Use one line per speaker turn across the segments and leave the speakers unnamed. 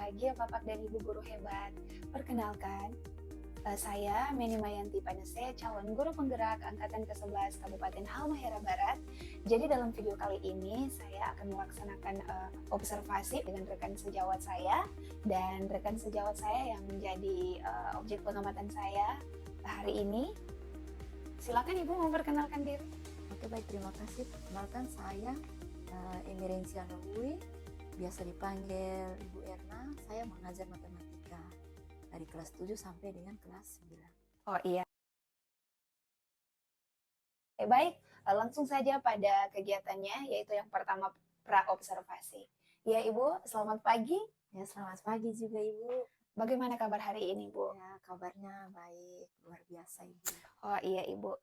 pagi Bapak dan Ibu guru hebat. Perkenalkan, saya Meni Mayanti Panese, calon guru penggerak Angkatan ke-11 Kabupaten Halmahera Barat. Jadi dalam video kali ini saya akan melaksanakan observasi dengan rekan sejawat saya, dan rekan sejawat saya yang menjadi objek pengamatan saya hari ini. Silakan Ibu memperkenalkan diri.
Oke, baik, terima kasih. Perkenalkan, saya Emi Rensiano Hui, biasa dipanggil Ibu Erna. Saya mengajar matematika dari kelas 7 sampai dengan kelas 9.
Oh iya. Baik, langsung saja pada kegiatannya, yaitu yang pertama pra-observasi. Ya Ibu, selamat pagi.
Ya, selamat pagi juga Ibu.
Bagaimana kabar hari ini, Bu?
Ya, kabarnya baik, luar biasa Ibu.
Oh iya Ibu,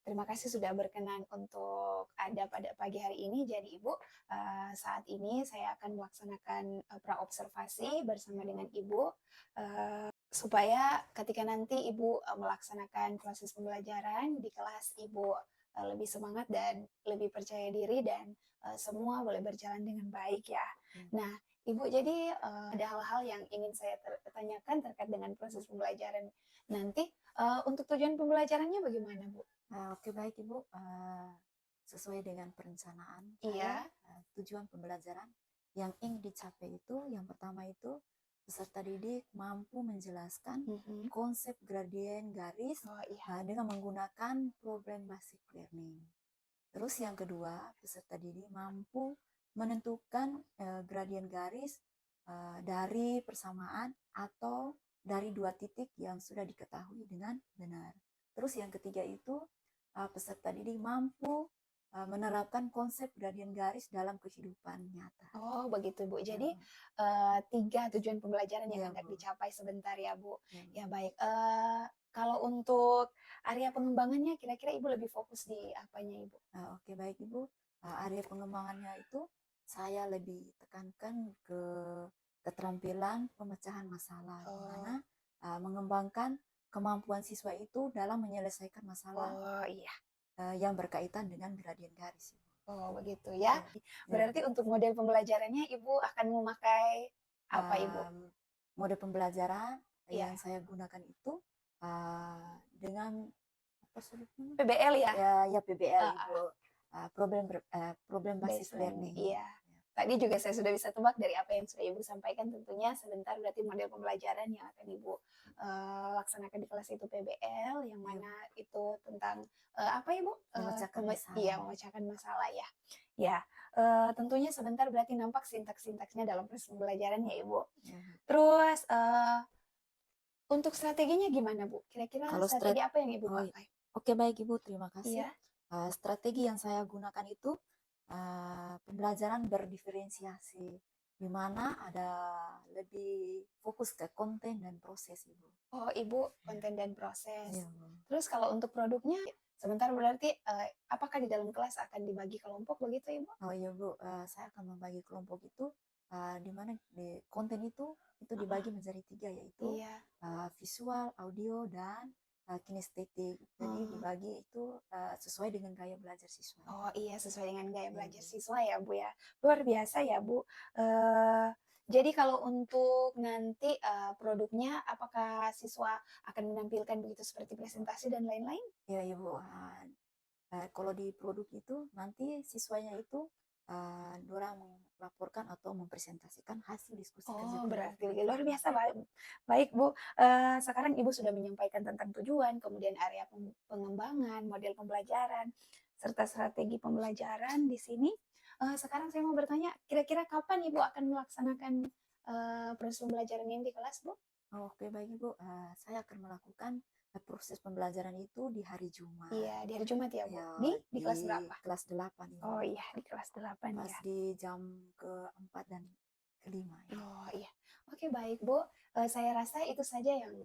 terima kasih sudah berkenan untuk ada pada pagi hari ini. Jadi Ibu, saat ini saya akan melaksanakan pra-observasi bersama dengan Ibu, supaya ketika nanti Ibu melaksanakan proses pembelajaran di kelas, Ibu lebih semangat dan lebih percaya diri, dan semua boleh berjalan dengan baik ya. Nah Ibu, jadi ada hal-hal yang ingin saya tanyakan terkait dengan proses pembelajaran nanti. Untuk tujuan pembelajarannya bagaimana, Bu?
Oke, baik Ibu. Sesuai dengan perencanaan
Iya.
tujuan pembelajaran yang ingin dicapai itu, yang pertama itu peserta didik mampu menjelaskan konsep gradien garis dengan menggunakan problem basic learning. Terus yang kedua, peserta didik mampu menentukan gradien garis dari persamaan atau dari dua titik yang sudah diketahui dengan benar. Terus yang ketiga itu, peserta didik mampu menerapkan konsep gradien garis dalam kehidupan nyata.
Oh begitu Bu, jadi 3 tujuan pembelajaran yang hendak dicapai sebentar ya Bu. Ya baik, kalau untuk area pengembangannya kira-kira Ibu lebih fokus di apanya Ibu?
Oke, baik Ibu, area pengembangannya itu saya lebih tekankan ke keterampilan pemecahan masalah, di mana mengembangkan kemampuan siswa itu dalam menyelesaikan masalah yang berkaitan dengan gradien garis.
Oh begitu ya. Berarti untuk model pembelajarannya Ibu akan memakai apa Ibu?
Model pembelajaran yang saya gunakan itu dengan apa sebutnya?
PBL ya?
Ya PBL Ibu. Problem basis learning.
Iya. Tadi juga saya sudah bisa tebak dari apa yang sudah Ibu sampaikan, tentunya sebentar berarti model pembelajaran yang akan Ibu laksanakan di kelas itu PBL, yang mana itu tentang apa Ibu?
Memecahkan masalah.
Iya, memecahkan masalah ya. Ya, tentunya sebentar berarti nampak sintaks-sintaksnya dalam proses pembelajaran ya Ibu. Terus untuk strateginya gimana Bu? Kira-kira strategi apa yang Ibu pakai?
Oke, baik Ibu, terima kasih. Strategi yang saya gunakan itu pembelajaran berdiferensiasi, di mana ada lebih fokus ke konten dan proses Ibu.
Oh Ibu, konten dan proses. Terus kalau untuk produknya, sebentar berarti apakah di dalam kelas akan dibagi kelompok begitu Ibu?
Oh iya Bu, saya akan membagi kelompok itu, di mana di konten itu dibagi menjadi 3, yaitu visual, audio, dan kinestetik. Jadi dibagi itu sesuai dengan gaya belajar siswa.
Oh iya, sesuai dengan gaya belajar siswa ya Bu ya. Luar biasa ya Bu. Jadi kalau untuk nanti produknya, apakah siswa akan menampilkan begitu seperti presentasi dan lain-lain?
Ya Ibu, kalau di produk itu nanti siswanya itu dorang melaporkan atau mempresentasikan hasil diskusi kerja.
Oh berarti luar biasa. Baik Bu, sekarang Ibu sudah menyampaikan tentang tujuan, kemudian area pengembangan, model pembelajaran, serta strategi pembelajaran di sini. Sekarang saya mau bertanya, kira-kira kapan Ibu akan melaksanakan proses pembelajaran ini di kelas Bu?
Oke, baik Ibu, saya akan melakukan proses pembelajaran itu di hari Jumat.
Iya, di hari Jumat ya Bu? Di kelas berapa?
Kelas 8 Ibu.
Oh iya, di kelas 8
Pas
ya.
di jam ke-4 dan ke-5 ya.
Oh iya, oke baik Bu, saya rasa itu saja yang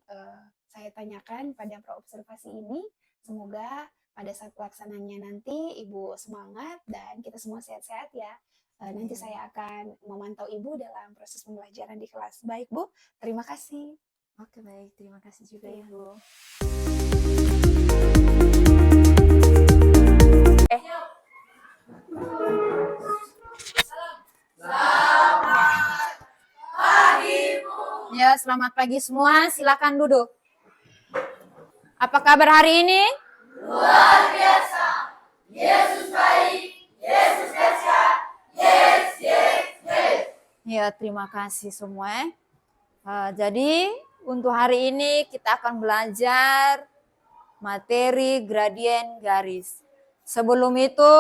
saya tanyakan pada pra-observasi ini. Semoga pada saat pelaksanaannya nanti Ibu semangat dan kita semua sehat-sehat ya. Nanti saya akan memantau Ibu dalam proses pembelajaran di kelas. Baik Bu, terima kasih.
Oke, baik, terima kasih juga Ibu.
Selamat pagi.
selamat pagi semua. Silakan duduk. Apa kabar hari ini?
Luar biasa. Yesus baik. Yesus dahsyat. Yes, yes, yes.
Ya, terima kasih semua. Jadi untuk hari ini kita akan belajar materi gradien garis. Sebelum itu,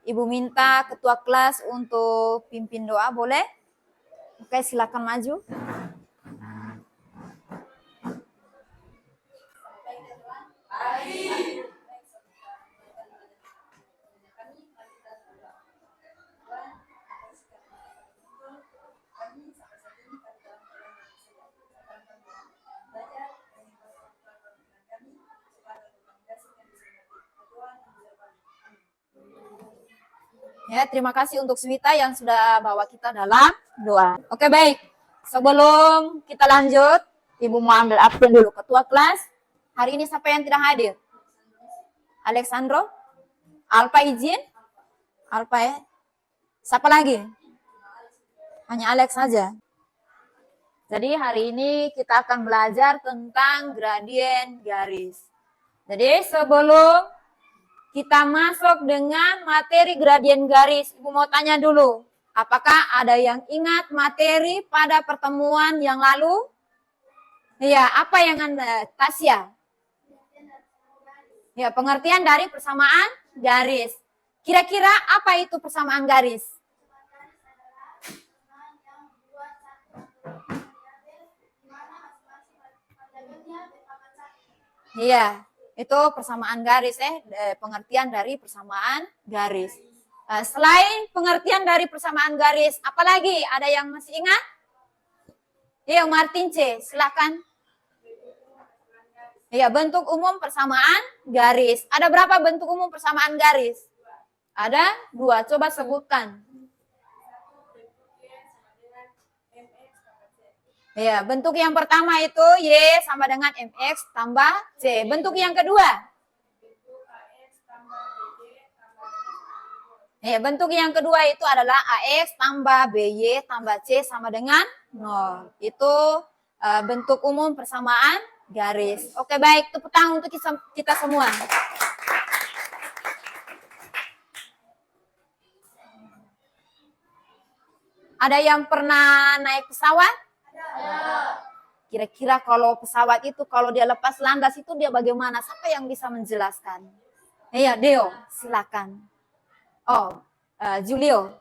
Ibu minta ketua kelas untuk pimpin doa, boleh? Oke, silakan maju. Ya, terima kasih untuk Swita yang sudah bawa kita dalam doa. Oke, baik. Sebelum kita lanjut, Ibu mau ambil absen dulu. Ketua kelas, hari ini siapa yang tidak hadir? Alexandro? Alpa izin? Alpa ya? Siapa lagi? Hanya Alex saja. Jadi hari ini kita akan belajar tentang gradien garis. Jadi sebelum kita masuk dengan materi gradien garis, Ibu mau tanya dulu, apakah ada yang ingat materi pada pertemuan yang lalu? Iya, apa yang Anda, Tasya? Ya, pengertian dari persamaan garis. Kira-kira apa itu persamaan garis? Iya, itu persamaan garis pengertian dari persamaan garis. Selain pengertian dari persamaan garis, apalagi ada yang masih ingat? Iya, Martin C, silakan. Iya, bentuk umum persamaan garis. Ada berapa bentuk umum persamaan garis? Ada 2, coba sebutkan. Ya, bentuk yang pertama itu Y sama dengan MX tambah C. Bentuk yang kedua? Ya, bentuk yang kedua itu adalah AX tambah BY tambah C sama dengan 0. Itu bentuk umum persamaan garis. Oke, baik. Tepuk tangan untuk kita semua. Ada yang pernah naik pesawat? Kira-kira kalau pesawat itu, kalau dia lepas landas itu dia bagaimana? Siapa yang bisa menjelaskan? Iya, Deo, silakan. Oh, Julio.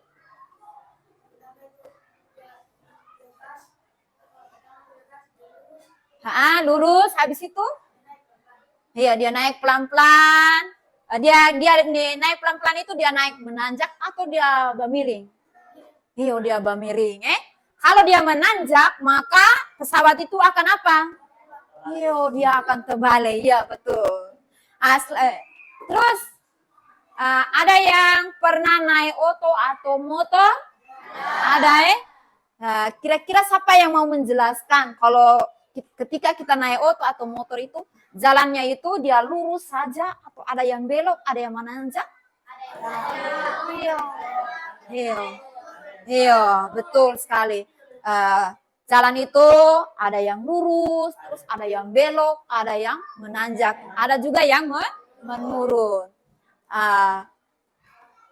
Lurus, habis itu? Iya, dia naik pelan-pelan. Dia naik pelan-pelan itu dia naik menanjak atau dia bermiring? Iya, dia bermiring, Kalau dia menanjak, maka pesawat itu akan apa? Iya, dia akan terbalik. Iya, betul. Terus, ada yang pernah naik oto atau motor? Ada, kira-kira siapa yang mau menjelaskan kalau ketika kita naik oto atau motor itu, jalannya itu dia lurus saja atau ada yang belok, ada yang menanjak? Iya, betul sekali. Jalan itu ada yang lurus, terus ada yang belok, ada yang menanjak, ada juga yang menurun.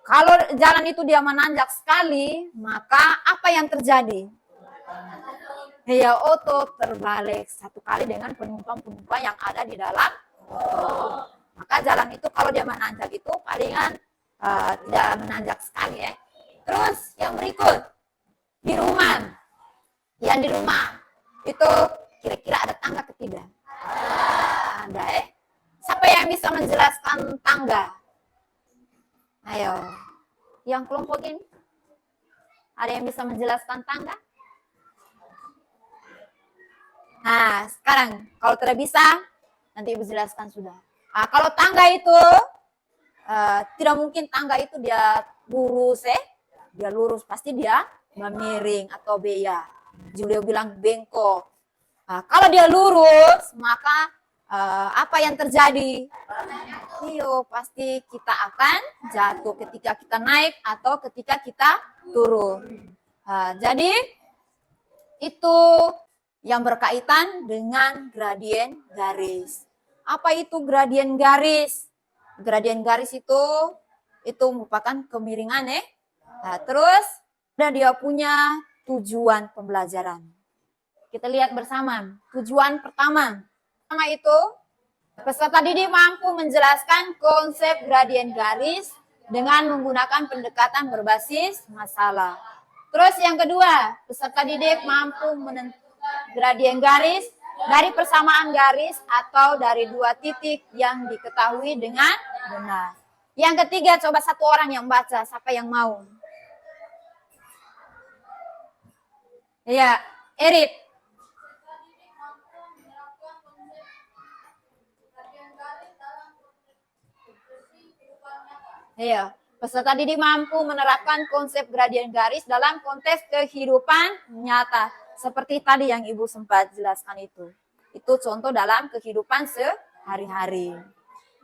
Kalau jalan itu dia menanjak sekali, maka apa yang terjadi? Ya, oto terbalik satu kali dengan penumpang-penumpang yang ada di dalam oto. Maka jalan itu kalau dia menanjak itu palingan tidak menanjak sekali Terus yang berikut, di rumah. Yang di rumah itu kira-kira ada tangga ketiga? Ada Siapa yang bisa menjelaskan tangga? Ayo, yang kelompok ini. Ada yang bisa menjelaskan tangga? Nah, sekarang kalau tidak bisa, nanti Ibu jelaskan sudah. Kalau tangga itu, tidak mungkin tangga itu dia lurus dia lurus, pasti dia memiring atau beya. Julio bilang bengkok. Kalau dia lurus, maka apa yang terjadi? Iyo, pasti kita akan jatuh ketika kita naik atau ketika kita turun. Jadi itu yang berkaitan dengan gradien garis. Apa itu gradien garis? Gradien garis itu merupakan kemiringan ya. Nah, terus dia punya tujuan pembelajaran. Kita lihat bersama. Tujuan pertama itu peserta didik mampu menjelaskan konsep gradien garis dengan menggunakan pendekatan berbasis masalah. Terus yang kedua, peserta didik mampu menentukan gradien garis dari persamaan garis atau dari dua titik yang diketahui dengan benar. Yang ketiga, coba satu orang yang baca, siapa yang mau? Ya, Erit. Iya, peserta didik mampu menerapkan konsep gradien garis dalam konteks kehidupan nyata. Seperti tadi yang Ibu sempat jelaskan itu. Itu contoh dalam kehidupan sehari-hari.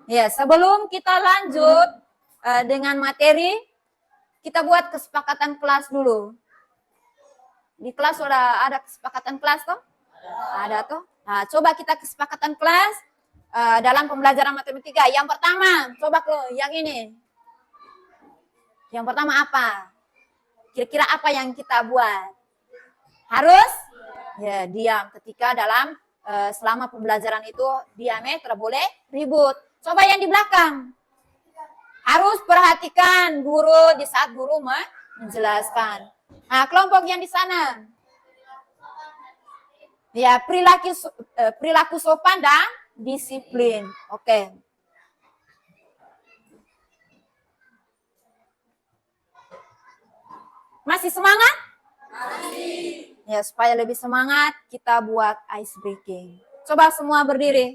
Ya, sebelum kita lanjut dengan materi, kita buat kesepakatan kelas dulu. Di kelas sudah ada kesepakatan kelas toh? Ada toh? Nah, coba kita kesepakatan kelas dalam pembelajaran matematika. Yang pertama, coba yang ini. Yang pertama apa? Kira-kira apa yang kita buat? Harus ya diam ketika dalam selama pembelajaran itu diamnya tidak boleh ribut. Coba yang di belakang. Harus perhatikan guru di saat guru menjelaskan. Nah, kelompok yang di sana. Ya, perilaku sopan dan disiplin. Oke. Masih semangat? Masih. Ya, supaya lebih semangat, kita buat ice breaking. Coba semua berdiri.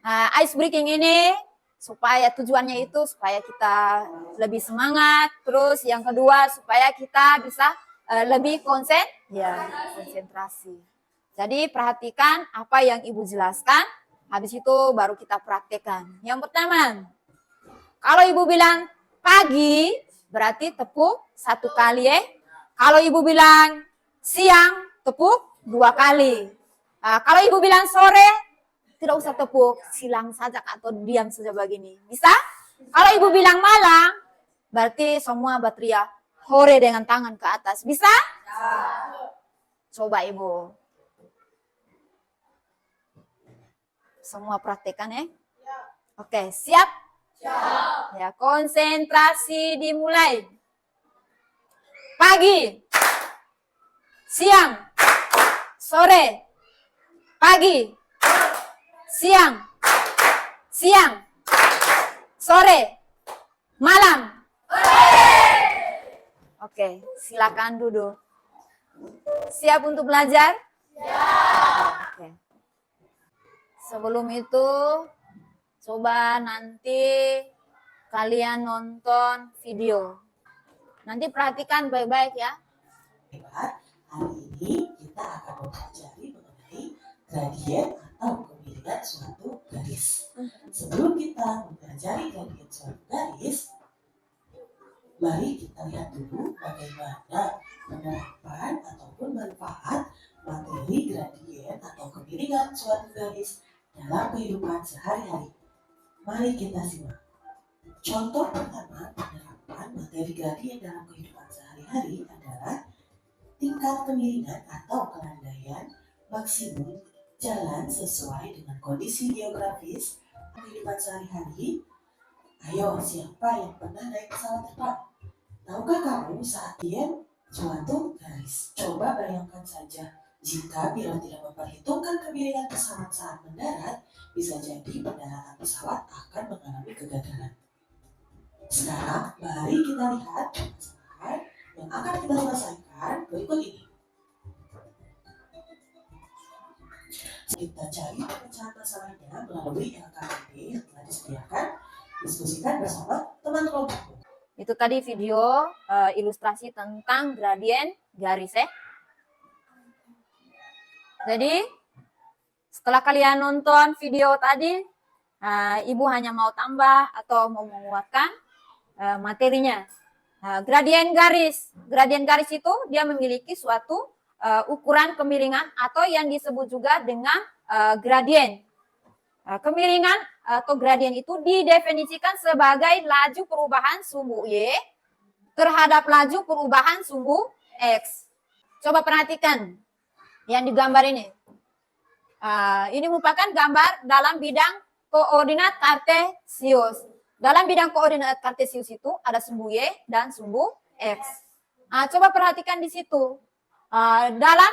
Nah, ice breaking ini supaya tujuannya itu supaya kita lebih semangat. Terus yang kedua supaya kita bisa lebih konsentrasi. Jadi perhatikan apa yang Ibu jelaskan. Habis itu baru kita praktekkan. Yang pertama, kalau Ibu bilang pagi, berarti tepuk 1 kali ya. Kalau Ibu bilang siang, tepuk 2 kali. Nah, kalau Ibu bilang sore, tidak usah tepuk, silang saja atau diam saja begini. Bisa? Kalau Ibu bilang malam, berarti semua berteriak hore dengan tangan ke atas. Bisa? Coba Ibu. Semua praktekan ya. Oke, siap? Siap. Ya, konsentrasi dimulai. Pagi, siang, sore, pagi, siang, sore, malam. Oke, silakan duduk. Siap untuk belajar? Siap. Oke. Sebelum itu, coba nanti kalian nonton video. Nanti perhatikan baik-baik ya.
Hari ini kita akan mempelajari mengenai gradien atau kemiringan suatu garis. Sebelum kita mempelajari gradien suatu garis, mari kita lihat dulu bagaimana penerapan ataupun manfaat materi gradien atau kemiringan suatu garis dalam kehidupan sehari-hari. Mari kita simak. Contoh pertama penerapan materi gradien dalam kehidupan sehari-hari adalah tingkat kemiringan atau kelandaian maksimum jalan sesuai dengan kondisi geografis kehidupan sehari-hari. Ayo, siapa yang pernah naik pesawat terbang? Tahukah kamu saat diam suatu garis? Coba bayangkan saja, jika pilot tidak memperhitungkan kemiringan pesawat saat mendarat, bisa jadi pendaratan pesawat akan mengalami kegagalan. Sekarang, mari kita lihat permasalahan yang akan kita selesaikan berikut ini. Kita cari pemecahan masalahnya melalui LKPD yang telah disediakan. Diskusikan bersama teman kelompok.
Itu tadi video ilustrasi tentang gradien garis ya. Jadi setelah kalian nonton video tadi, Ibu hanya mau tambah atau mau menguatkan materinya.
Nah, gradien garis. Gradien garis itu dia memiliki suatu ukuran kemiringan atau yang disebut juga dengan gradien. Kemiringan atau gradien itu didefinisikan sebagai laju perubahan sumbu Y terhadap laju perubahan sumbu X. Coba perhatikan yang digambar ini. Ini merupakan gambar dalam bidang koordinat kartesius. Dalam bidang koordinat kartesius itu ada sumbu Y dan sumbu X. Coba perhatikan di situ. Dalam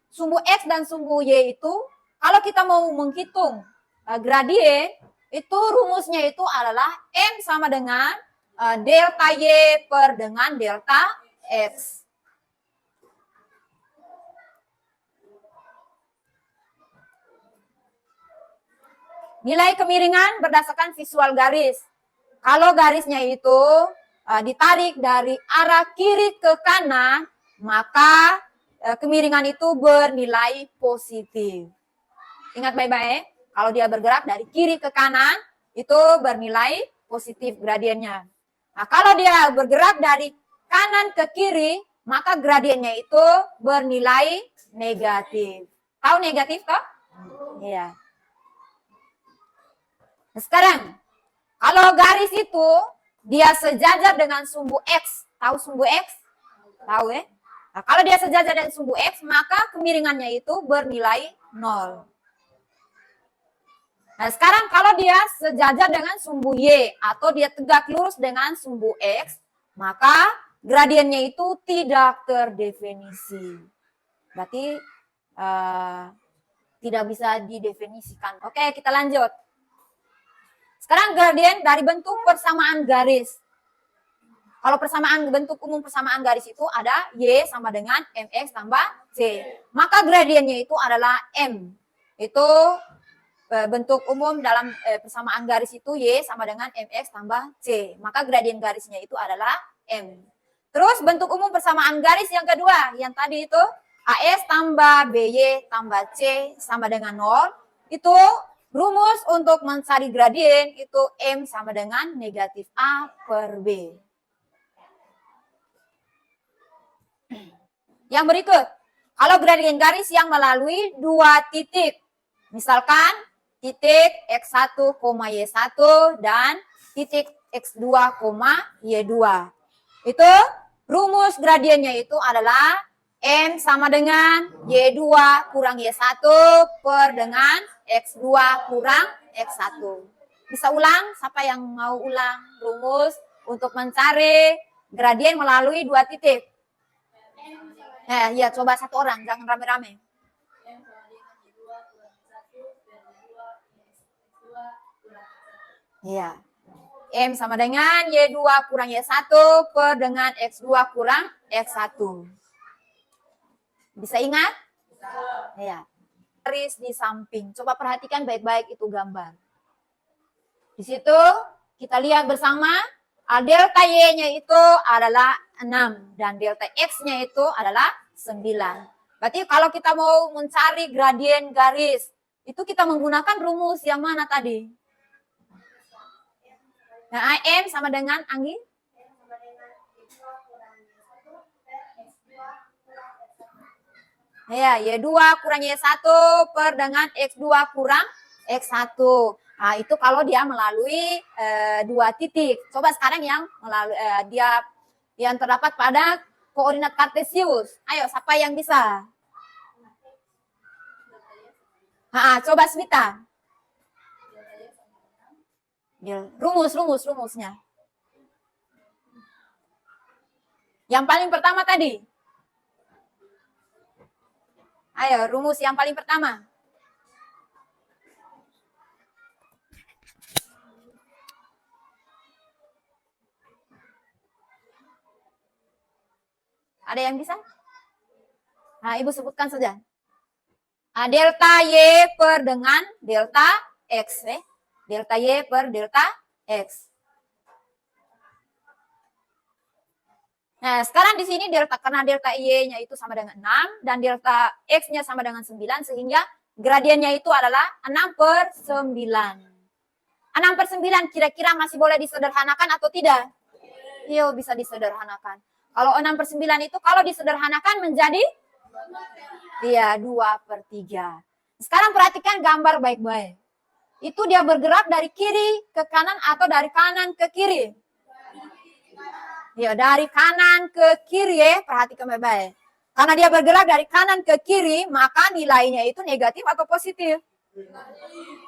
sumbu X dan sumbu Y itu, kalau kita mau menghitung gradien, itu rumusnya itu adalah M sama dengan delta Y per dengan delta X. Nilai kemiringan berdasarkan visual garis. Kalau garisnya itu ditarik dari arah kiri ke kanan, maka kemiringan itu bernilai positif. Ingat baik-baik, kalau dia bergerak dari kiri ke kanan, itu bernilai positif gradiennya. Nah, kalau dia bergerak dari kanan ke kiri, maka gradiennya itu bernilai negatif. Tahu negatif toh? Iya. Nah, sekarang, kalau garis itu dia sejajar dengan sumbu X. Tahu sumbu X? Tahu ya? Nah, kalau dia sejajar dengan sumbu X, maka kemiringannya itu bernilai 0. Nah, sekarang kalau dia sejajar dengan sumbu Y atau dia tegak lurus dengan sumbu X, maka gradiennya itu tidak terdefinisi. Berarti tidak bisa didefinisikan. Oke, kita lanjut. Sekarang gradien dari bentuk persamaan garis. Kalau bentuk umum persamaan garis itu ada Y sama dengan MX tambah C. Maka gradiennya itu adalah M. Itu bentuk umum dalam persamaan garis itu Y sama dengan MX tambah C. Maka gradien garisnya itu adalah M. Terus bentuk umum persamaan garis yang kedua, yang tadi itu AS tambah BY tambah C sama dengan 0. Itu rumus untuk mencari gradien itu M sama dengan negatif A per B. Yang berikut, kalau gradien garis yang melalui dua titik, misalkan titik X1, Y1 dan titik X2, Y2. Itu rumus gradiennya itu adalah M sama dengan Y2 kurang Y1 per dengan X2 kurang X1. Bisa ulang? Siapa yang mau ulang rumus untuk mencari gradien melalui dua titik? Ya, coba satu orang, jangan rame-rame. Iya. M sama dengan Y2 kurang Y1 per dengan X2 kurang X1. Bisa ingat? Iya. Garis di samping. Coba perhatikan baik-baik itu gambar. Di situ kita lihat bersama delta Y-nya itu adalah 6 dan delta X-nya itu adalah 9. Berarti kalau kita mau mencari gradien garis, itu kita menggunakan rumus yang mana tadi? Nah, M sama dengan Anggi? Ya, Y2 kurang Y1 per dengan X2 kurang X1. Nah, itu kalau dia melalui dua titik. Coba sekarang yang melalui dia yang terdapat pada koordinat kartesius. Ayo, siapa yang bisa? Coba Smita. Rumusnya. Yang paling pertama tadi. Ayo, rumus yang paling pertama. Ada yang bisa? Ibu sebutkan saja. Delta Y per dengan delta X. Delta Y per delta X. Nah, sekarang di sini karena delta Y-nya itu sama dengan 6 dan delta X-nya sama dengan 9 sehingga gradiennya itu adalah 6 per 9. 6 per 9 kira-kira masih boleh disederhanakan atau tidak? Iya, bisa disederhanakan. Kalau 6/9 itu kalau disederhanakan menjadi iya 2/3. Sekarang perhatikan gambar baik-baik. Itu dia bergerak dari kiri ke kanan atau dari kanan ke kiri? Ya, dari kanan ke kiri ya, perhatikan baik-baik. Karena dia bergerak dari kanan ke kiri, maka nilainya itu negatif atau positif?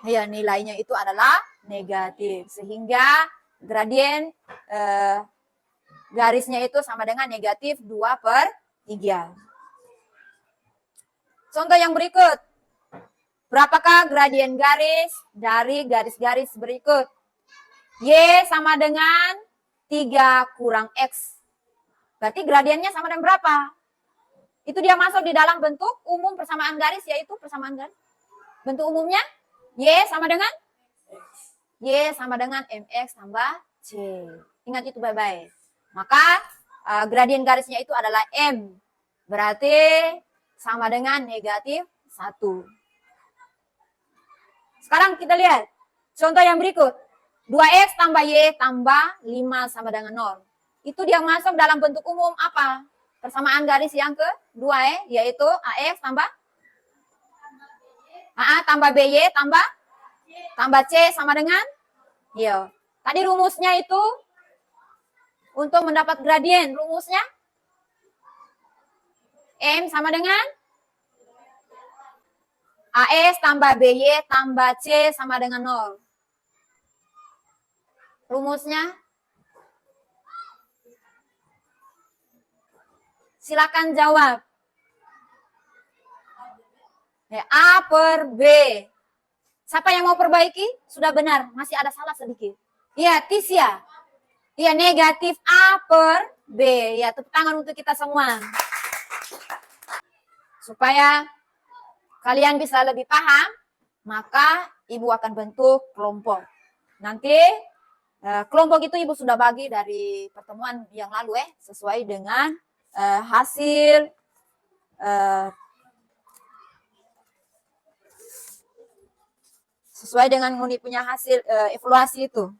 Ya, nilainya itu adalah negatif. Sehingga gradien garisnya itu sama dengan negatif 2/3. Contoh yang berikut. Berapakah gradien garis dari garis-garis berikut? Y sama dengan 3 kurang X. Berarti gradiennya sama dengan berapa? Itu dia masuk di dalam bentuk umum persamaan garis, yaitu persamaan garis. Bentuk umumnya Y sama dengan MX tambah C. Ingat itu baik-baik. Maka gradien garisnya itu adalah M. Berarti sama dengan negatif 1. Sekarang kita lihat contoh yang berikut. 2X tambah Y tambah 5 sama dengan 0. Itu dia masuk dalam bentuk umum apa? Persamaan garis yang kedua yaitu AX tambah AA tambah BY tambah C sama dengan iya. Tadi rumusnya itu untuk mendapat gradien, rumusnya M sama dengan AX tambah BY tambah C sama dengan 0. Rumusnya silakan jawab. A per B. Siapa yang mau perbaiki? Sudah benar, masih ada salah sedikit. Iya, Tisya. Iya, negatif A per B. Ya, tepuk tangan untuk kita semua. Supaya kalian bisa lebih paham, maka Ibu akan bentuk kelompok. Nanti kelompok itu Ibu sudah bagi dari pertemuan yang lalu sesuai dengan hasil sesuai dengan Uni punya hasil evaluasi itu.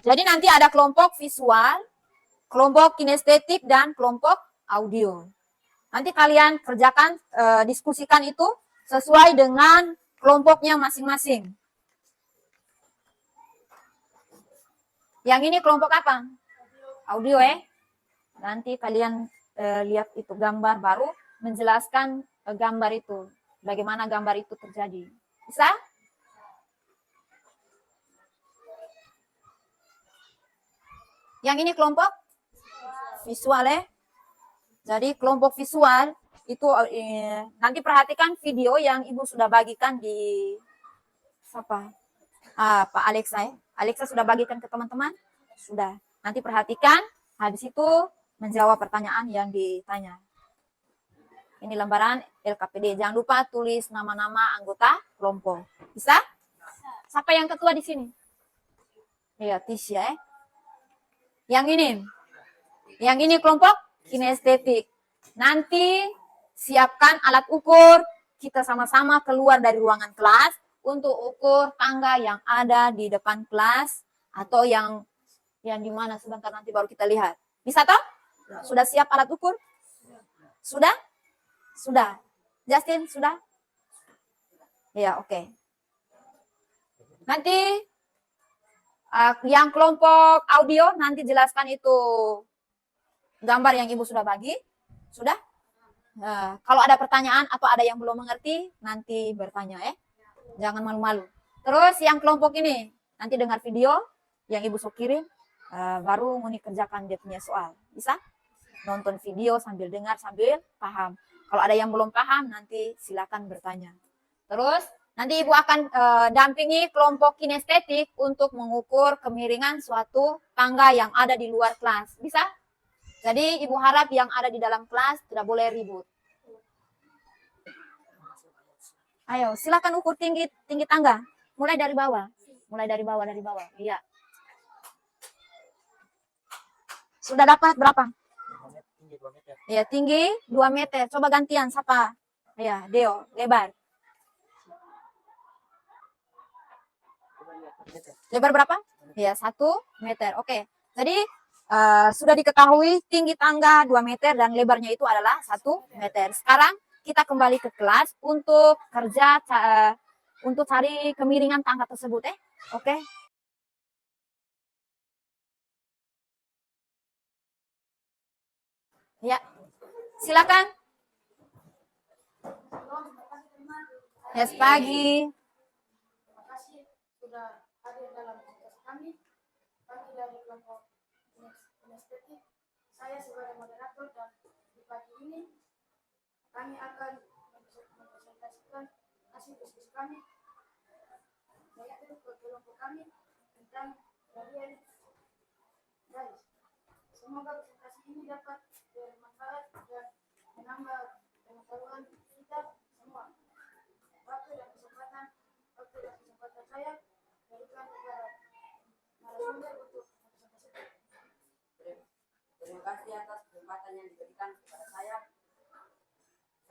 Jadi nanti ada kelompok visual, kelompok kinestetik, dan kelompok audio. Nanti kalian kerjakan, diskusikan itu sesuai dengan kelompoknya masing-masing. Yang ini kelompok apa? Audio Nanti kalian lihat itu gambar baru menjelaskan gambar itu. Bagaimana gambar itu terjadi. Bisa? Yang ini kelompok visual Jadi kelompok visual itu nanti perhatikan video yang Ibu sudah bagikan di siapa? Pak Alexa Alexa sudah bagikan ke teman-teman? Sudah. Nanti perhatikan, habis itu menjawab pertanyaan yang ditanya. Ini lembaran LKPD. Jangan lupa tulis nama-nama anggota kelompok. Bisa? Siapa yang ketua di sini? Iya, Tisya Yang ini. Yang ini kelompok kinestetik. Nanti siapkan alat ukur. Kita sama-sama keluar dari ruangan kelas untuk ukur tangga yang ada di depan kelas atau yang di mana sebentar nanti baru kita lihat. Bisa toh? Sudah siap alat ukur? Sudah? Sudah. Justin, sudah? Ya, oke. Nanti yang kelompok audio nanti jelaskan itu gambar yang Ibu sudah bagi. Sudah? Kalau ada pertanyaan atau ada yang belum mengerti, nanti bertanya Jangan malu-malu. Terus yang kelompok ini, nanti dengar video yang Ibu kirim, baru Nguni kerjakan dia punya soal. Bisa? Nonton video sambil dengar, sambil paham. Kalau ada yang belum paham, nanti silakan bertanya. Terus, nanti Ibu akan dampingi kelompok kinestetik untuk mengukur kemiringan suatu tangga yang ada di luar kelas. Bisa? Jadi Ibu harap yang ada di dalam kelas tidak boleh ribut. Ayo, silakan ukur tinggi tangga. Mulai dari bawah. Dari bawah. Iya. Sudah dapat berapa? Iya, tinggi 2 meter. Coba gantian, siapa? Iya, Deo, lebar. Lebar berapa? Ya, 1 meter. Oke. Jadi sudah diketahui tinggi tangga 2 meter dan lebarnya itu adalah 1 meter. Sekarang kita kembali ke kelas untuk kerja untuk cari kemiringan tangga tersebut. Oke. Ya, silakan. Yes, pagi.
Terima kasih sudah hadir dalam podcast kami. Kami dari kelompok kinestetik. Saya sebagai moderator dan di pagi ini kami akan mempresentasikan hasil diskusi kami yaitu ke kelompok kami tentang gradien garis. Semoga presentasi ini dapat bermanfaat dan menambah pengetahuan kita semua. Waktu dan kesempatan saya berikan kepada narasumber untuk presentasi.
Terima kasih atas kesempatan yang diberikan kepada saya.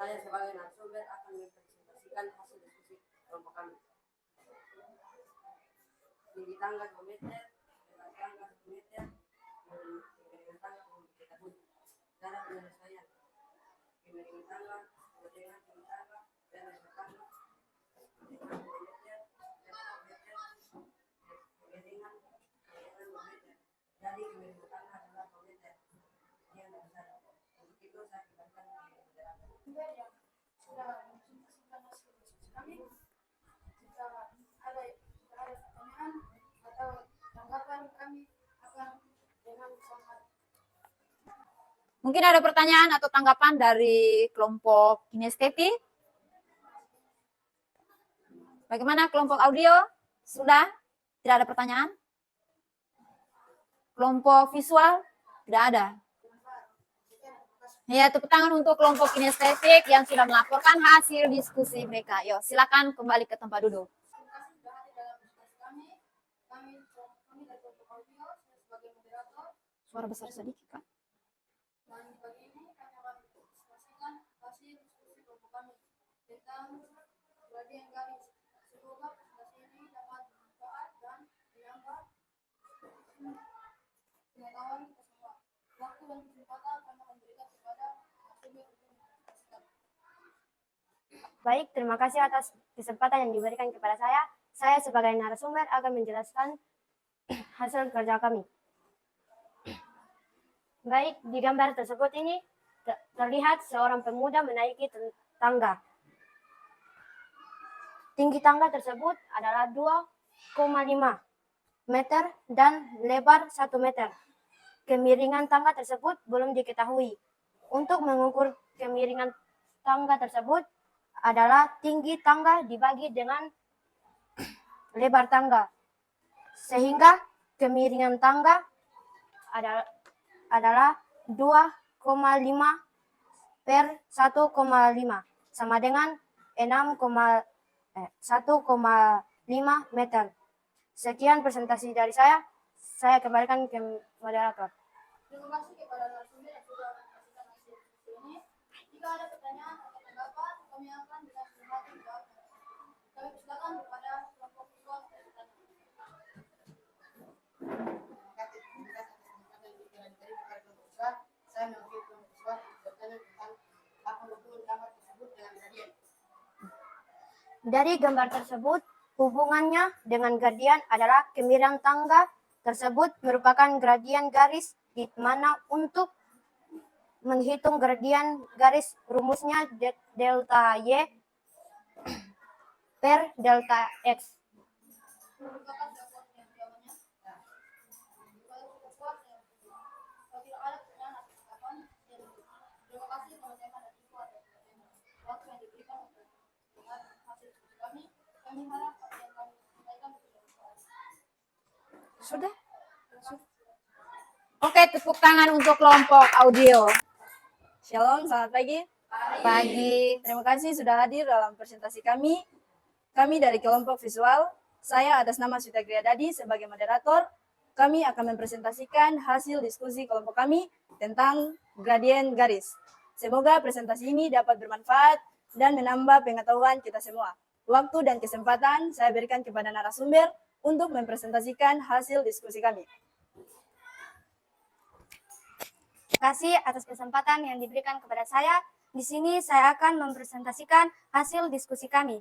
Saya sebagai narasumber akan mempresentasikan hasil diskusi kelompok kami. Tinggi tangga 2 meter, lebar tangga 1 meter, kemiringan tangga perlu diketahui. Cara penyelesaian kemiringan tangga dengan tinggi tangga dan lebar tangga dengan 2 meter dan 1 meter, kemiringan 2 meter. Jadi kemiringan tangga adalah 2 meter. Sekian dari saya. Untuk itu saya kembalikan ke moderator.
Yang sudah mempresentasikan hasil diskusi kami, jika ada pertanyaan atau tanggapan kami akan dengan sangat.
Mungkin ada pertanyaan atau tanggapan dari kelompok kinestetik? Bagaimana kelompok audio? Sudah? Tidak ada pertanyaan? Kelompok visual? Tidak ada. Ya, tepuk tangan untuk kelompok kinestetik yang sudah melaporkan hasil diskusi mereka. Yo, silakan kembali ke tempat duduk.
Terima kasih sudah hadir dalam diskusi kami. Kami dari kelompok audio sebagai moderator.
Suara besar sedikit, Kak.
Dan pagi ini kami akan menjelaskan hasil diskusi kelompok kami tentang gradien garis. Semoga presentasi ini dapat bermanfaat dan menambah pengetahuan kita semua. Waktu dan kesempatan kami akan berikan kepada narasumber untuk menjelaskan.
Baik, terima kasih atas kesempatan yang diberikan kepada saya. Saya sebagai narasumber akan menjelaskan hasil kerja kami. Baik, di gambar tersebut ini terlihat seorang pemuda menaiki tangga. Tinggi tangga tersebut adalah 2,5 meter dan lebar 1 meter. Kemiringan tangga tersebut belum diketahui. Untuk mengukur kemiringan tangga tersebut adalah tinggi tangga dibagi dengan lebar tangga. Sehingga kemiringan tangga adalah 2,5 per 1,5 sama dengan 1,5 meter. Sekian presentasi dari saya. Saya kembalikan ke moderator.
Terima kasih kepada narasumber yang sudah menyaksikan hasil diskusi ini. Jika ada pertanyaan atau tanggapan, kami akan dengan senang hati menjawabnya. Kami persilakan kepada kelompok visual untuk bertanya. Saya mewakili kelompok visual untuk bertanya tentang apa hubungan gambar tersebut dengan gradien.
Dari gambar tersebut, hubungannya dengan gradien adalah kemiringan tangga tersebut merupakan gradien garis, di mana untuk menghitung gradien garis rumusnya delta Y per delta X.
Merupakan dapat yang jawabannya. Kalau sudah puas, kalau tidak ada pertanyaan atau tanggapan, terima kasih teman-teman dan siswa atas waktu yang diberikan untuk mendengar hasil diskusi kami. Kami harap apa yang kami sampaikan tidak bermanfaat.
Sudah? Oke, tepuk tangan untuk kelompok audio. Shalom, selamat pagi. Pagi. Terima kasih sudah hadir dalam presentasi kami. Kami dari kelompok visual. Saya atas nama Sita Griadadi sebagai moderator. Kami akan mempresentasikan hasil diskusi kelompok kami tentang gradien garis. Semoga presentasi ini dapat bermanfaat dan menambah pengetahuan kita semua. Waktu dan kesempatan saya berikan kepada narasumber
untuk mempresentasikan hasil diskusi kami.
Terima kasih atas kesempatan yang diberikan kepada saya. Di sini saya akan mempresentasikan hasil diskusi kami.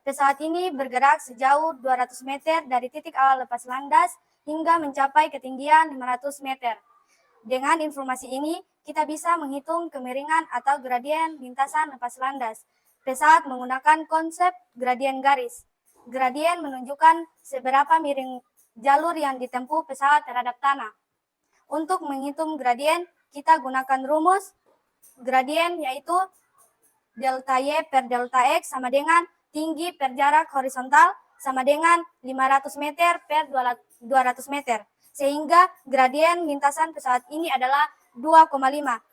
Pesawat ini bergerak sejauh 200 meter dari titik awal lepas landas hingga mencapai ketinggian 500 meter. Dengan informasi ini, kita bisa menghitung kemiringan atau gradien lintasan lepas landas. Pesawat menggunakan konsep gradien garis. Gradien menunjukkan seberapa miring jalur yang ditempuh pesawat terhadap tanah. Untuk menghitung gradien, kita gunakan rumus gradien yaitu delta Y per delta X sama dengan tinggi per jarak horizontal sama dengan 500 meter per 200 meter. Sehingga gradien lintasan pesawat ini adalah 2,5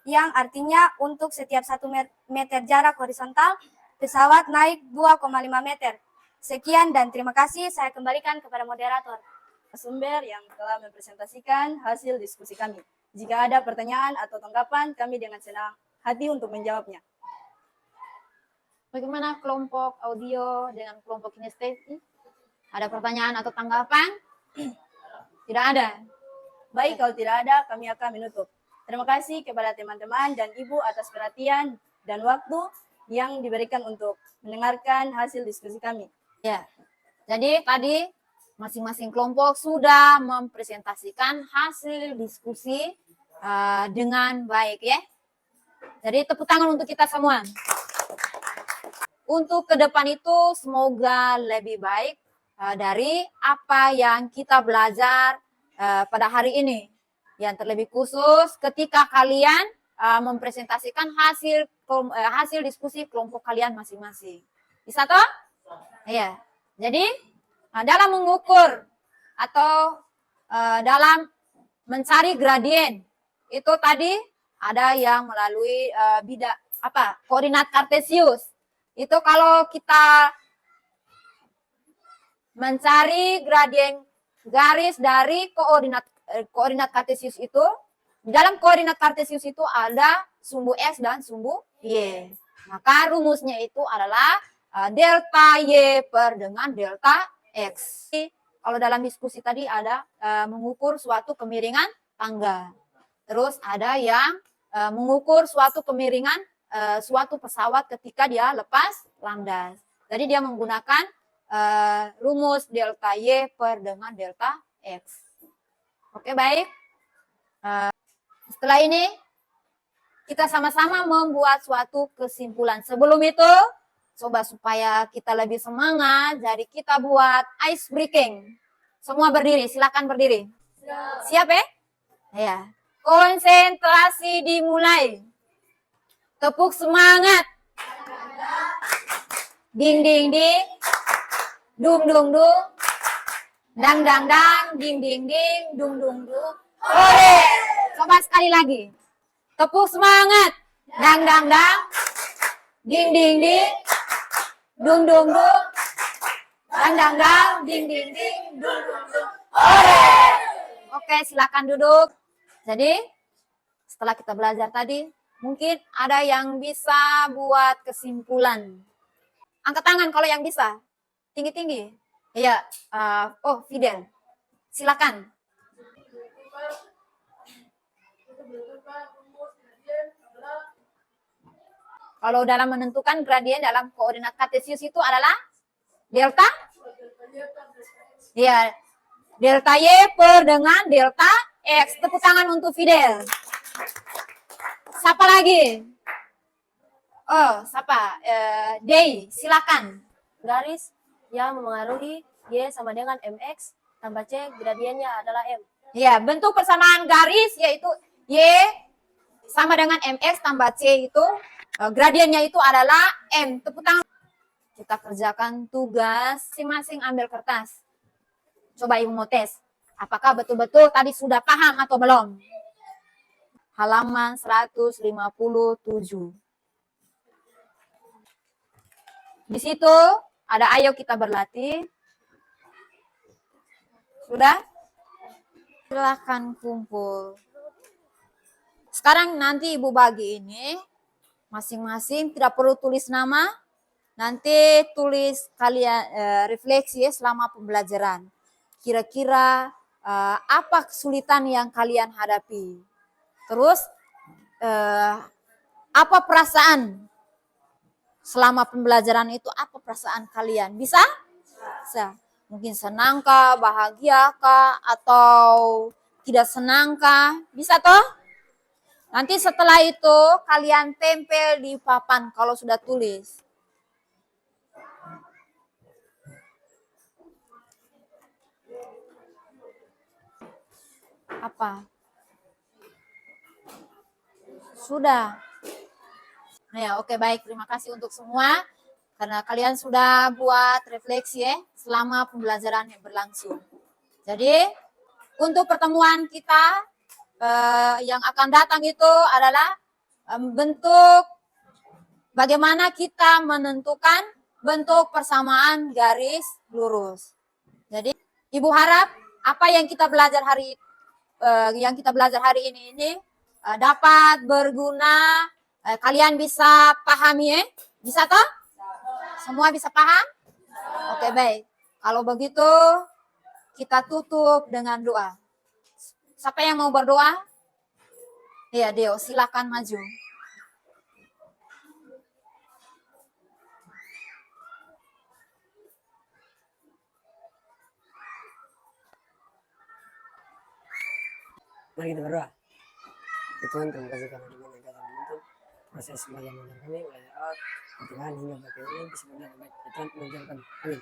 yang artinya untuk setiap 1 meter jarak horizontal, pesawat naik 2,5 meter. Sekian dan terima kasih, saya kembalikan kepada moderator.
Sumber yang telah mempresentasikan hasil diskusi kami. Jika ada pertanyaan atau tanggapan, kami dengan senang hati untuk menjawabnya.
Bagaimana kelompok audio dengan kelompok kinestetik? Ada pertanyaan atau tanggapan? Tidak ada.
Baik, kalau tidak ada, kami akan menutup. Terima kasih kepada teman-teman dan Ibu atas perhatian dan waktu yang diberikan untuk mendengarkan hasil diskusi kami.
Ya, jadi tadi masing-masing kelompok sudah mempresentasikan hasil diskusi dengan baik ya. Jadi tepuk tangan untuk kita semua. Untuk ke depan itu semoga lebih baik dari apa yang kita belajar pada hari ini. Yang terlebih khusus ketika kalian mempresentasikan hasil diskusi kelompok kalian masing-masing. Bisa toh? Iya. Jadi dalam mengukur atau dalam mencari gradien itu tadi ada yang melalui koordinat kartesius. Itu kalau kita mencari gradien garis dari koordinat kartesius itu, dalam koordinat kartesius itu ada sumbu x dan sumbu y. Maka rumusnya itu adalah delta y per dengan delta X. Kalau dalam diskusi tadi ada mengukur suatu kemiringan tangga. Terus ada yang mengukur suatu kemiringan suatu pesawat ketika dia lepas landas. Jadi dia menggunakan rumus delta Y per dengan delta X. Oke, baik. Setelah ini kita sama-sama membuat suatu kesimpulan. Sebelum itu, coba supaya kita lebih semangat, jadi kita buat ice breaking. Semua berdiri, silakan berdiri. Siap ya? Ya. Konsentrasi dimulai. Tepuk semangat. Ding ding ding. Dung dung dung. Dang dang dang. Ding ding ding. Dung dung dung. Ore. Coba sekali lagi. Tepuk semangat. Dang dang dang. Ding ding ding. Dung dung dung, dang dang dang, ding ding ding, dung dung dung. Oke, silakan duduk. Jadi setelah kita belajar tadi, mungkin ada yang bisa buat kesimpulan. Angkat tangan kalau yang bisa, tinggi tinggi. Iya, Fidel, silakan. Kalau dalam menentukan gradien dalam koordinat kartesius itu adalah delta? Ya, delta Y per dengan delta X. Tepuk tangan untuk Fidel. Siapa lagi? Oh, siapa? Dey, silakan.
Garis yang memengaruhi Y sama dengan MX tambah C gradiennya adalah M.
Ya, bentuk persamaan garis yaitu Y sama dengan MX tambah C itu gradiennya itu adalah M. Tepuk tangan. Kita kerjakan tugas, masing-masing ambil kertas. Coba Ibu mau tes. Apakah betul-betul tadi sudah paham atau belum? Halaman 157. Di situ ada ayo kita berlatih. Sudah? Silahkan kumpul. Sekarang nanti Ibu bagi ini. Masing-masing tidak perlu tulis nama. nanti tulis kalian refleksi ya selama pembelajaran. Kira-kira apa kesulitan yang kalian hadapi? Terus apa perasaan selama pembelajaran itu? Apa perasaan kalian? Bisa? Bisa. Mungkin senangkah, bahagiakah, atau tidak senangkah? Bisa toh? Nanti setelah itu kalian tempel di papan kalau sudah tulis. Apa? Sudah. Ya, oke baik. Terima kasih untuk semua karena kalian sudah buat refleksi ya selama pembelajaran yang berlangsung. Jadi untuk pertemuan kita yang akan datang itu adalah bentuk bagaimana kita menentukan bentuk persamaan garis lurus. Jadi Ibu harap apa yang kita belajar hari ini dapat berguna, kalian bisa pahami ya? Bisa toh? Semua bisa paham? Oke baik. Kalau begitu kita tutup dengan doa. Siapa yang mau berdoa? Iya Deo, silakan maju.
Mari kita berdoa. Ya Tuhan, terima kasih karena dengan yang telah menuntut proses belajar mengajar kami, belajar awal, Tuhan hingga bagi ini bisa benar baik. Ya Tuhan, mengajarkan. Amin.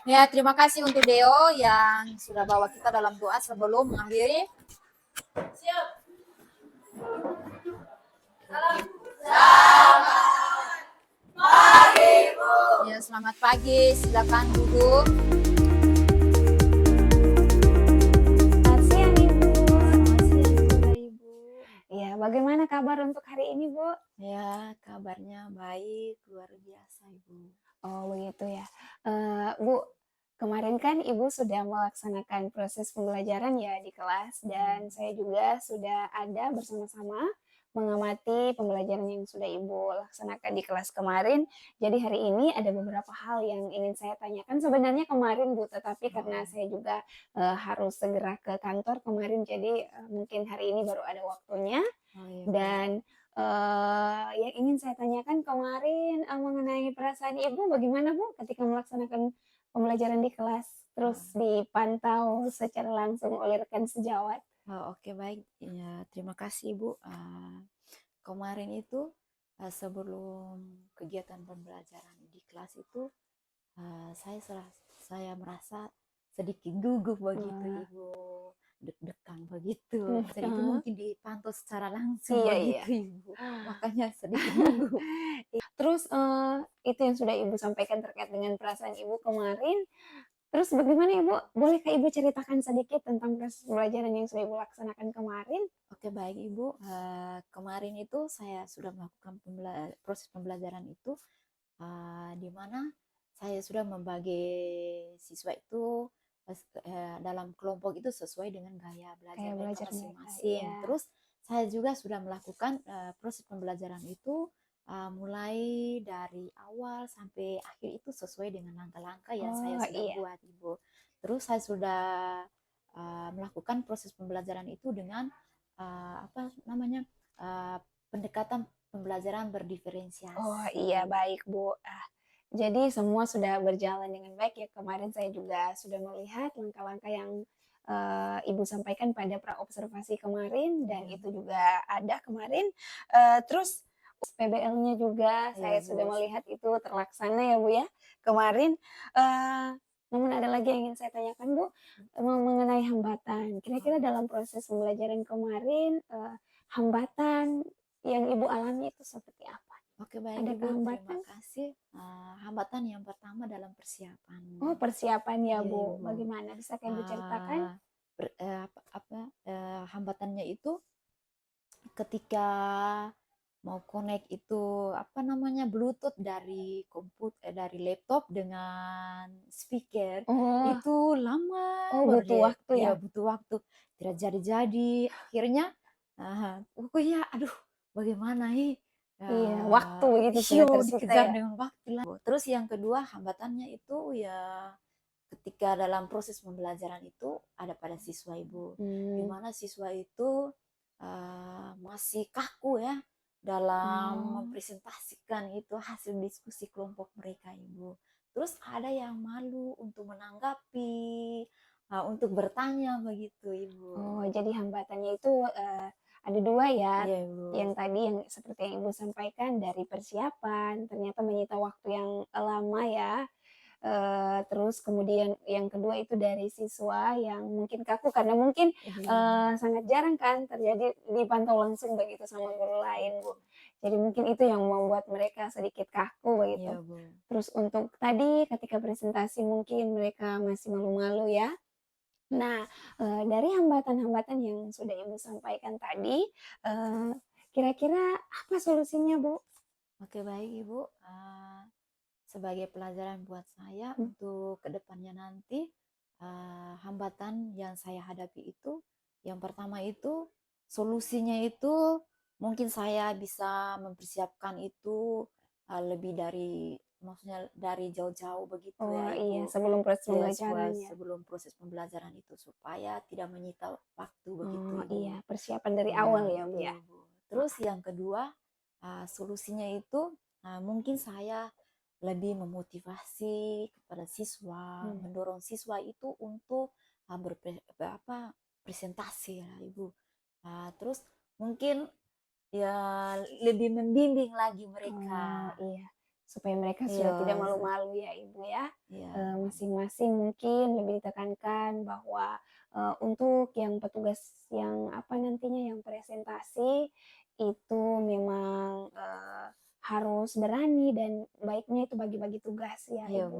Ya, terima kasih untuk Deo yang sudah bawa kita dalam doa sebelum mengakhiri. Siap. Selamat pagi, Bu. Ya, selamat pagi. Silakan duduk.
Selamat siang, Ibu.
Selamat siang juga Ibu.
Ya, bagaimana kabar untuk hari ini, Bu?
Ya, kabarnya baik, luar biasa Ibu.
Oh, begitu ya. Bu, kemarin kan Ibu sudah melaksanakan proses pembelajaran ya di kelas dan saya juga sudah ada bersama-sama mengamati pembelajaran yang sudah Ibu laksanakan di kelas kemarin. Jadi hari ini ada beberapa hal yang ingin saya tanyakan. Sebenarnya kemarin Bu, tetapi karena saya juga harus segera ke kantor kemarin, jadi mungkin hari ini baru ada waktunya.
Oh, iya,
Dan yang ingin saya tanyakan kemarin mengenai perasaan Ibu bagaimana Bu ketika melaksanakan pembelajaran di kelas terus dipantau secara langsung oleh rekan sejawat?
Oh, oke baik. Ya, terima kasih Ibu. Kemarin itu sebelum kegiatan pembelajaran di kelas itu saya merasa sedikit gugup begitu Ibu, deg-degan begitu. Dan itu mungkin dipantau secara langsung begitu Ibu. Makanya sedikit gugup.
Terus itu yang sudah Ibu sampaikan terkait dengan perasaan Ibu kemarin. Terus bagaimana Ibu? Bolehkah Ibu ceritakan sedikit tentang proses pembelajaran yang sudah Ibu laksanakan kemarin?
Oke baik Ibu. Kemarin itu saya sudah melakukan proses pembelajaran itu di mana saya sudah membagi siswa itu dalam kelompok itu sesuai dengan gaya belajar mereka masing-masing.
Ya.
Terus saya juga sudah melakukan proses pembelajaran itu mulai dari awal sampai akhir itu sesuai dengan langkah-langkah yang saya sudah buat Ibu. Terus saya sudah melakukan proses pembelajaran itu dengan pendekatan pembelajaran berdiferensiasi.
Oh iya baik Bu. Jadi semua sudah berjalan dengan baik ya. Kemarin saya juga sudah melihat langkah-langkah yang Ibu sampaikan pada praobservasi kemarin dan itu juga ada kemarin. Terus PBL-nya juga saya sudah melihat itu terlaksana ya Bu ya kemarin. Namun ada lagi yang ingin saya tanyakan Bu mengenai hambatan. Kira-kira dalam proses pembelajaran kemarin hambatan yang Ibu alami itu seperti apa?
Oke baik
Ada
Ibu,
hambatan?
terima kasih. Hambatan yang pertama dalam persiapan.
Oh persiapan ya
Iya,
Bu.
Ibu.
Bagaimana bisa Ibu ceritakan?
Hambatannya itu ketika mau connect itu Bluetooth dari dari laptop dengan speaker itu lama
butuh waktu ya?
Butuh waktu, tidak jadi akhirnya aduh bagaimana
Iya, waktu begitu
Iya,
sudah tersita
dikejar
ya.
dengan waktu lah. Terus yang kedua hambatannya itu ya ketika dalam proses pembelajaran itu ada pada siswa Ibu. Di mana siswa itu masih kaku ya dalam mempresentasikan itu hasil diskusi kelompok mereka Ibu. Terus ada yang malu untuk menanggapi, untuk bertanya begitu Ibu.
Oh, jadi hambatannya itu ada dua ya.
Iya Ibu.
Yang tadi yang seperti yang Ibu sampaikan dari persiapan, ternyata menyita waktu yang lama ya. Terus kemudian yang kedua itu dari siswa yang mungkin kaku karena mungkin sangat jarang kan terjadi dipantau langsung begitu sama guru lain, Bu. Jadi mungkin itu yang membuat mereka sedikit kaku begitu.
Iya Bu.
Terus untuk tadi ketika presentasi mungkin mereka masih malu-malu ya. Nah, dari hambatan-hambatan yang sudah Ibu sampaikan tadi, kira-kira apa solusinya, Bu?
Oke baik Ibu. Sebagai pelajaran buat saya untuk kedepannya nanti, hambatan yang saya hadapi itu, yang pertama itu solusinya itu mungkin saya bisa mempersiapkan itu lebih dari, maksudnya dari jauh-jauh begitu ya Ibu.
Iya, sebelum proses
Ya,
pembelajaran ya.
sebelum proses pembelajaran itu supaya tidak menyita waktu begitu
Oh
Ibu.
iya, persiapan dari
Iya,
awal ya, Bu
betul,
ya.
Bu. Terus yang kedua, solusinya itu mungkin saya lebih memotivasi kepada siswa, mendorong siswa itu untuk presentasi ya Ibu. Terus mungkin ya lebih membimbing lagi mereka.
Iya, supaya mereka
Iya.
sudah tidak malu-malu ya, Ibu ya.
Iya.
Masing-masing mungkin lebih ditekankan bahwa untuk yang petugas yang nantinya yang presentasi itu memang harus berani dan baiknya itu bagi-bagi tugas ya,
Iya,
Ibu.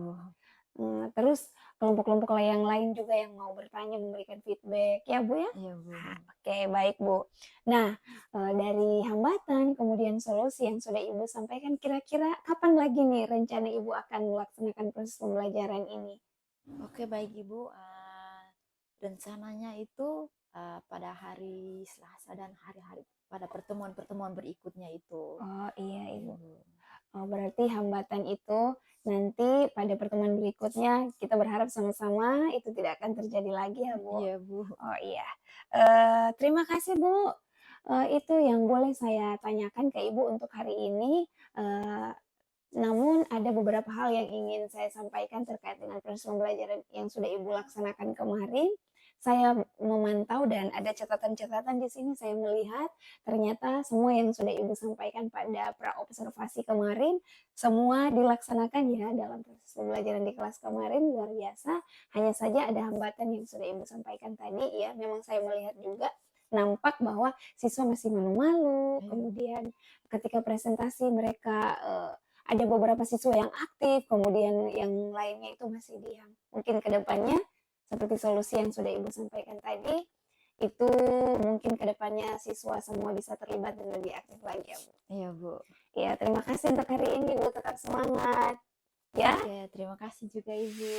Bu.
Terus kelompok-kelompok yang lain juga yang mau bertanya memberikan feedback ya, Bu ya.
Iya, Bu.
Oke, baik Bu. Nah, dari hambatan kemudian solusi yang sudah Ibu sampaikan, kira-kira kapan lagi nih rencana Ibu akan melaksanakan proses pembelajaran ini?
Oke, baik Ibu. Rencananya itu pada hari Selasa dan hari-hari pada pertemuan-pertemuan berikutnya itu.
Oh iya Ibu. Oh, berarti hambatan itu nanti pada pertemuan berikutnya kita berharap sama-sama itu tidak akan terjadi lagi ya Bu.
Iya Bu.
Oh iya. Terima kasih Bu. Itu yang boleh saya tanyakan ke Ibu untuk hari ini. Namun ada beberapa hal yang ingin saya sampaikan terkait dengan proses pembelajaran yang sudah Ibu laksanakan kemarin. Saya memantau dan ada catatan-catatan di sini, saya melihat ternyata semua yang sudah Ibu sampaikan pada praobservasi kemarin semua dilaksanakan ya dalam proses pembelajaran di kelas kemarin, luar biasa. Hanya saja ada hambatan yang sudah Ibu sampaikan tadi ya, memang saya melihat juga nampak bahwa siswa masih malu-malu, kemudian ketika presentasi mereka ada beberapa siswa yang aktif, kemudian yang lainnya itu masih diam. Mungkin ke depannya seperti solusi yang sudah Ibu sampaikan tadi, itu mungkin ke depannya siswa semua bisa terlibat dan lebih aktif lagi ya Bu.
Iya Bu.
Ya, terima kasih untuk hari ini Bu, tetap semangat. Ya.
Oke, terima kasih juga Ibu.